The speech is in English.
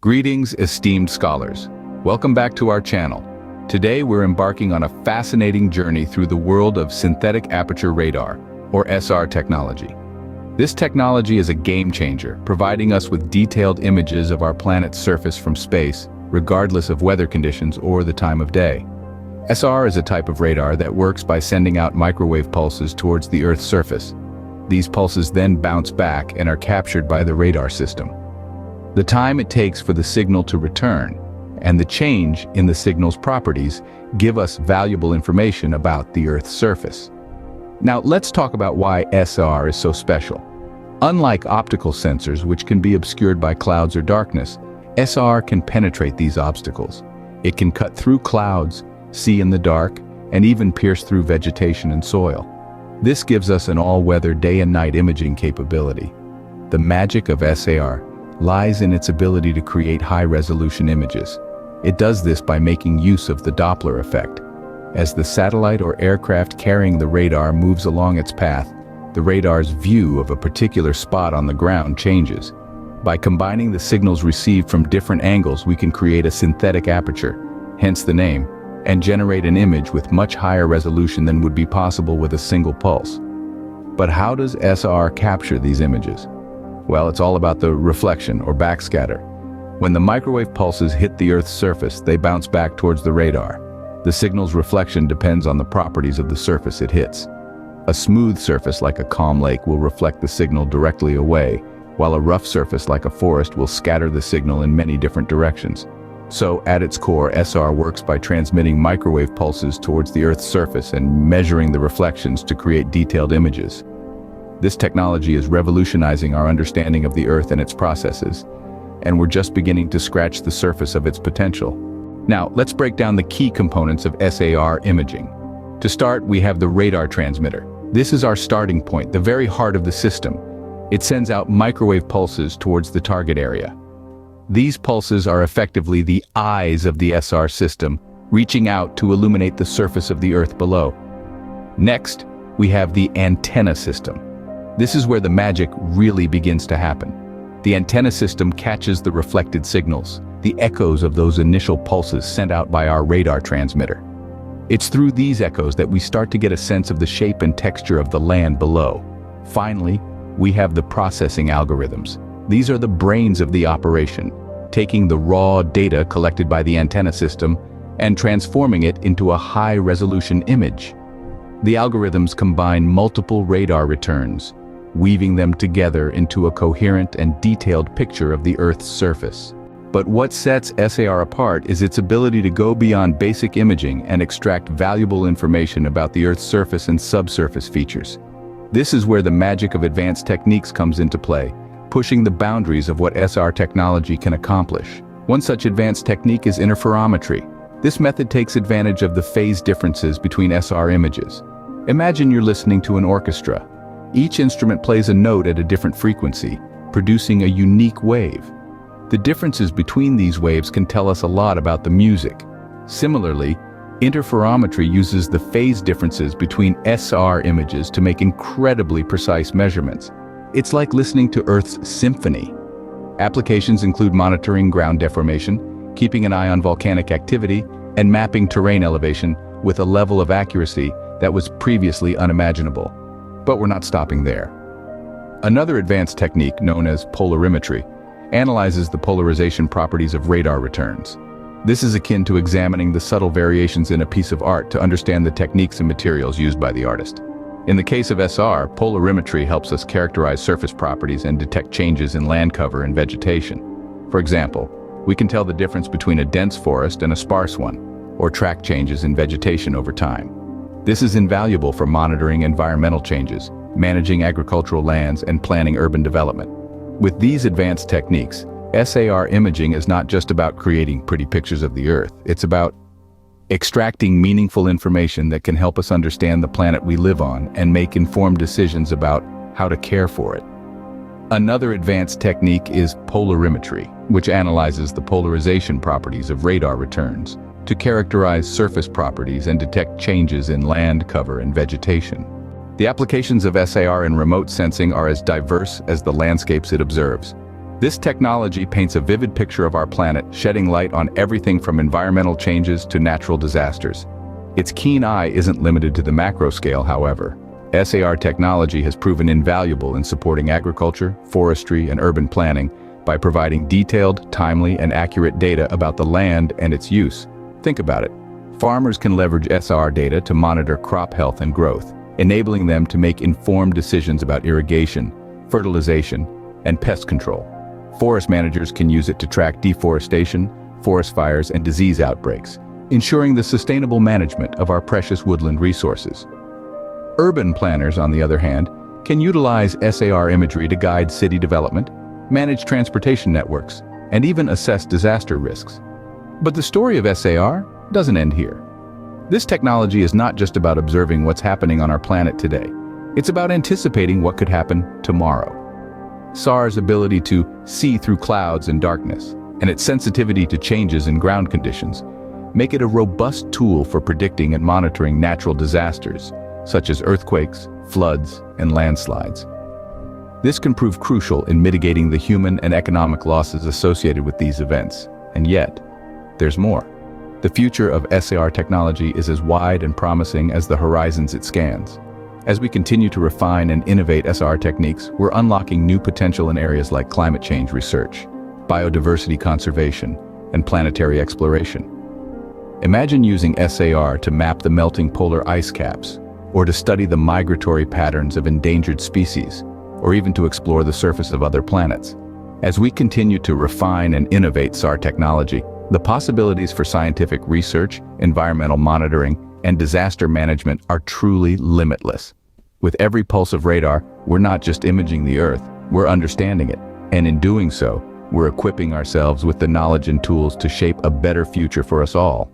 Greetings, esteemed scholars. Welcome back to our channel. Today we're embarking on a fascinating journey through the world of synthetic aperture radar, or SR technology. This technology is a game changer, providing us with detailed images of our planet's surface from space, regardless of weather conditions or the time of day. SR is a type of radar that works by sending out microwave pulses towards the Earth's surface. These pulses then bounce back and are captured by the radar system. The time it takes for the signal to return and the change in the signal's properties give us valuable information about the Earth's surface. Now let's talk about why SR is so special. Unlike optical sensors, which can be obscured by clouds or darkness, SR can penetrate these obstacles. It can cut through clouds, see in the dark, and even pierce through vegetation and soil. This gives us an all-weather day and night imaging capability. The magic of SAR lies in its ability to create high-resolution images. It does this by making use of the Doppler effect. As the satellite or aircraft carrying the radar moves along its path, the radar's view of a particular spot on the ground changes. By combining the signals received from different angles, we can create a synthetic aperture, hence the name, and generate an image with much higher resolution than would be possible with a single pulse. But how does SR capture these images? Well, it's all about the reflection or backscatter. When the microwave pulses hit the Earth's surface, they bounce back towards the radar. The signal's reflection depends on the properties of the surface it hits. A smooth surface like a calm lake will reflect the signal directly away, while a rough surface like a forest will scatter the signal in many different directions. So, at its core, SR works by transmitting microwave pulses towards the Earth's surface and measuring the reflections to create detailed images. This technology is revolutionizing our understanding of the Earth and its processes, and we're just beginning to scratch the surface of its potential. Now, let's break down the key components of SAR imaging. To start, we have the radar transmitter. This is our starting point, the very heart of the system. It sends out microwave pulses towards the target area. These pulses are effectively the eyes of the SR system, reaching out to illuminate the surface of the Earth below. Next, we have the antenna system. This is where the magic really begins to happen. The antenna system catches the reflected signals, the echoes of those initial pulses sent out by our radar transmitter. It's through these echoes that we start to get a sense of the shape and texture of the land below. Finally, we have the processing algorithms. These are the brains of the operation, taking the raw data collected by the antenna system and transforming it into a high-resolution image. The algorithms combine multiple radar returns, weaving them together into a coherent and detailed picture of the Earth's surface. But what sets SAR apart is its ability to go beyond basic imaging and extract valuable information about the Earth's surface and subsurface features. This is where the magic of advanced techniques comes into play, pushing the boundaries of what SR technology can accomplish. One such advanced technique is interferometry. This method takes advantage of the phase differences between SR images. Imagine you're listening to an orchestra. Each instrument plays a note at a different frequency, producing a unique wave. The differences between these waves can tell us a lot about the music. Similarly, interferometry uses the phase differences between SR images to make incredibly precise measurements. It's like listening to Earth's symphony. Applications include monitoring ground deformation, keeping an eye on volcanic activity, and mapping terrain elevation with a level of accuracy that was previously unimaginable. But we're not stopping there. Another advanced technique, known as polarimetry, analyzes the polarization properties of radar returns. This is akin to examining the subtle variations in a piece of art to understand the techniques and materials used by the artist. In the case of SR, polarimetry helps us characterize surface properties and detect changes in land cover and vegetation. For example, we can tell the difference between a dense forest and a sparse one, or track changes in vegetation over time. This is invaluable for monitoring environmental changes, managing agricultural lands, and planning urban development. With these advanced techniques, SAR imaging is not just about creating pretty pictures of the Earth. It's about extracting meaningful information that can help us understand the planet we live on and make informed decisions about how to care for it. Another advanced technique is polarimetry, which analyzes the polarization properties of radar returns to characterize surface properties and detect changes in land cover and vegetation. The applications of SAR in remote sensing are as diverse as the landscapes it observes. This technology paints a vivid picture of our planet, shedding light on everything from environmental changes to natural disasters. Its keen eye isn't limited to the macro scale, however. SAR technology has proven invaluable in supporting agriculture, forestry, and urban planning by providing detailed, timely, and accurate data about the land and its use. Think about it. Farmers can leverage SAR data to monitor crop health and growth, enabling them to make informed decisions about irrigation, fertilization, and pest control. Forest managers can use it to track deforestation, forest fires, and disease outbreaks, ensuring the sustainable management of our precious woodland resources. Urban planners, on the other hand, can utilize SAR imagery to guide city development, manage transportation networks, and even assess disaster risks. But the story of SAR doesn't end here. This technology is not just about observing what's happening on our planet today. It's about anticipating what could happen tomorrow. SAR's ability to see through clouds and darkness, and its sensitivity to changes in ground conditions, make it a robust tool for predicting and monitoring natural disasters, such as earthquakes, floods, and landslides. This can prove crucial in mitigating the human and economic losses associated with these events. And yet, there's more. The future of SAR technology is as wide and promising as the horizons it scans. As we continue to refine and innovate SAR techniques, we're unlocking new potential in areas like climate change research, biodiversity conservation, and planetary exploration. Imagine using SAR to map the melting polar ice caps, or to study the migratory patterns of endangered species, or even to explore the surface of other planets. As we continue to refine and innovate SAR technology, the possibilities for scientific research, environmental monitoring, and disaster management are truly limitless. With every pulse of radar, we're not just imaging the Earth, we're understanding it. And in doing so, we're equipping ourselves with the knowledge and tools to shape a better future for us all.